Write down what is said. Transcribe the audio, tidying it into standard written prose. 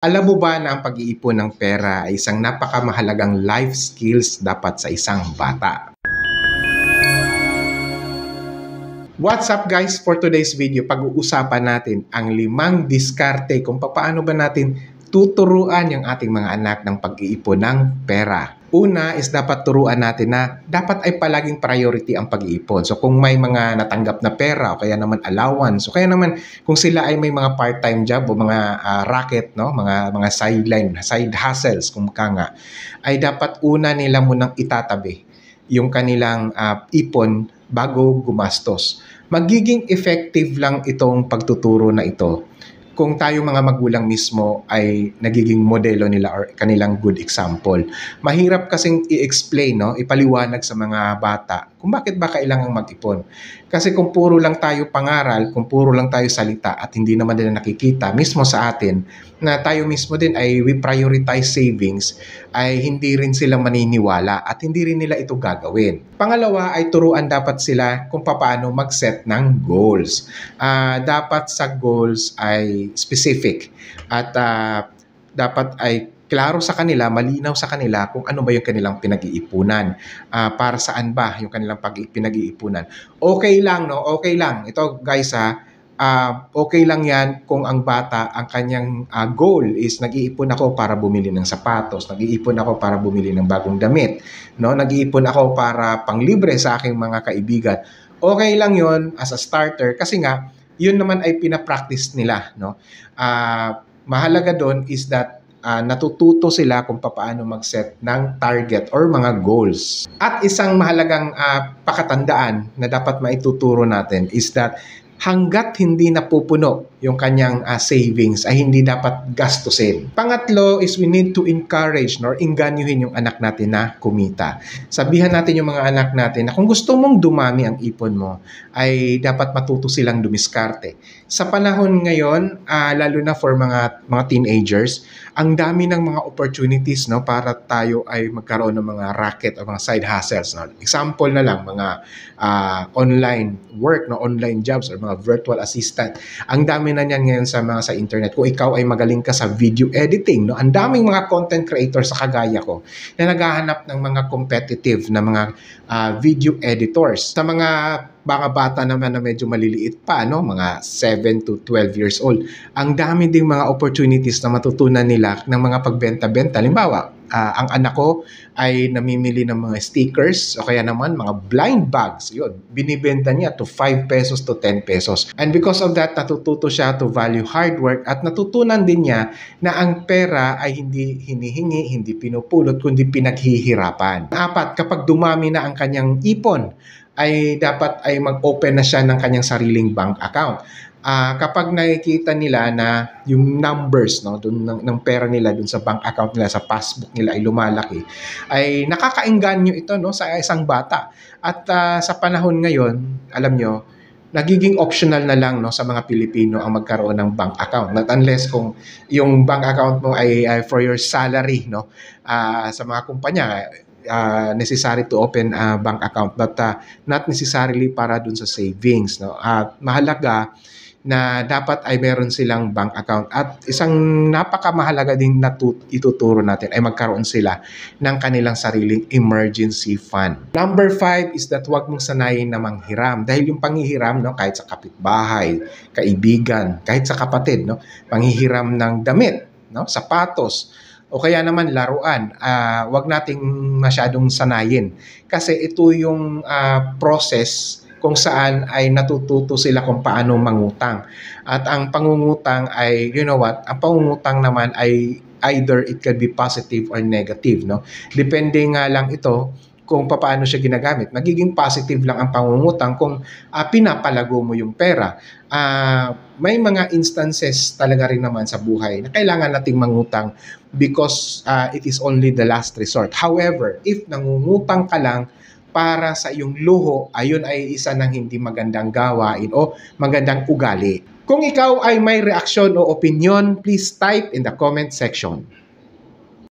Alam mo ba na ang pag-iipon ng pera ay isang napakamahalagang life skills dapat sa isang bata? What's up guys? For today's video, pag-uusapan natin ang 5 diskarte kung paano ba natin tuturuan yung ating mga anak ng pag-iipon ng pera. Una is dapat turuan natin na dapat ay palaging priority ang pag-iipon. So kung may mga natanggap na pera o kaya naman allowance o kaya naman kung sila ay may mga part-time job o mga racket, no, mga side hustles kung nga, ay dapat una nila munang itatabi yung kanilang ipon bago gumastos. Magiging effective lang itong pagtuturo na ito kung tayo mga magulang mismo ay nagiging modelo nila or kanilang good example. Mahirap kasing i-explain, no? Ipaliwanag sa mga bata kung bakit ba kailangang mag-ipon. Kasi kung puro lang tayo pangaral, kung puro lang tayo salita at hindi naman nila nakikita mismo sa atin na tayo mismo din ay we prioritize savings, ay hindi rin sila maniniwala at hindi rin nila ito gagawin. Pangalawa ay turuan dapat sila kung paano mag-set ng goals. Dapat sa goals ay specific at dapat ay klaro sa kanila, malinaw sa kanila kung ano ba yung kanilang pinag-iipunan. Para saan ba yung kanilang pinag-iipunan. Okay lang, no? Okay lang. Ito guys okay lang yan kung ang bata, ang kanyang goal is nag-iipon ako para bumili ng sapatos, nag-iipon ako para bumili ng bagong damit, no? Nag-iipon ako para panglibre sa aking mga kaibigan. Okay lang yon as a starter kasi nga, yun naman ay pinapractice nila, no? Mahalaga doon is that natututo sila kung paano mag-set ng target or mga goals. At isang mahalagang pakatandaan na dapat maituturo natin is that hanggat hindi napupuno yung kanyang savings ay hindi dapat gastusin. Pangatlo is we need to encourage or inganyuhin yung anak natin na kumita. Sabihan natin yung mga anak natin na kung gusto mong dumami ang ipon mo ay dapat matuto silang dumiskarte. Sa panahon ngayon, lalo na for mga teenagers, ang dami ng mga opportunities, no, para tayo ay magkaroon ng mga racket o mga side hustles, no. Example na lang mga online work, no, online jobs or mga virtual assistant. Ang dami na niyan ngayon sa internet. Kung ikaw ay magaling ka sa video editing, no, ang daming mga content creators sa kagaya ko na naghahanap ng mga competitive na mga video editors. Sa mga bata naman na medyo maliliit pa, no, mga 7 to 12 years old, ang dami ding mga opportunities na matutunan nila ng mga pagbenta-benta. Halimbawa, ang anak ko ay namimili ng mga stickers o kaya naman mga blind bags. Yun, binibenta niya to 5 pesos to 10 pesos. And because of that, natututo siya to value hard work at natutunan din niya na ang pera ay hindi hinihingi, hindi pinupulot, kundi pinaghihirapan. 4, kapag dumami na ang kanyang ipon, ay dapat ay mag-open na siya ng kanyang sariling bank account. Kapag nakikita nila na yung numbers, no, dun, ng pera nila dun sa bank account nila, sa passbook nila ay lumalaki, ay nakakaengganyo ito, no, sa isang bata. At sa panahon ngayon, alam nyo, nagiging optional na lang, no, sa mga Pilipino ang magkaroon ng bank account. Not unless kung yung bank account mo ay for your salary, no, sa mga kumpanya, necessary to open a bank account but not necessarily para dun sa savings, no. Mahalaga na dapat ay meron silang bank account at isang napakamahalaga ding ituturo natin ay magkaroon sila ng kanilang sariling emergency fund. Number 5 is that huwag mong sanayin na manghiram dahil yung panghihiram, no, kahit sa kapitbahay, kaibigan, kahit sa kapatid, no, panghihiram ng damit, no, sapatos, o kaya naman laruan, wag nating masyadong sanayin. Kasi ito yung process kung saan ay natututo sila kung paano mangutang. At ang pangungutang ay, you know what, ang pangungutang naman ay either it can be positive or negative, no? Depende nga lang ito kung paano siya ginagamit. Magiging positive lang ang pangungutang kung pinapalago mo yung pera. May mga instances talaga rin naman sa buhay na kailangan nating mangutang because it is only the last resort. However, if nangungutang ka lang para sa iyong luho, ayun ay isa ng hindi magandang gawain o magandang ugali. Kung ikaw ay may reaksyon o opinion, please type in the comment section.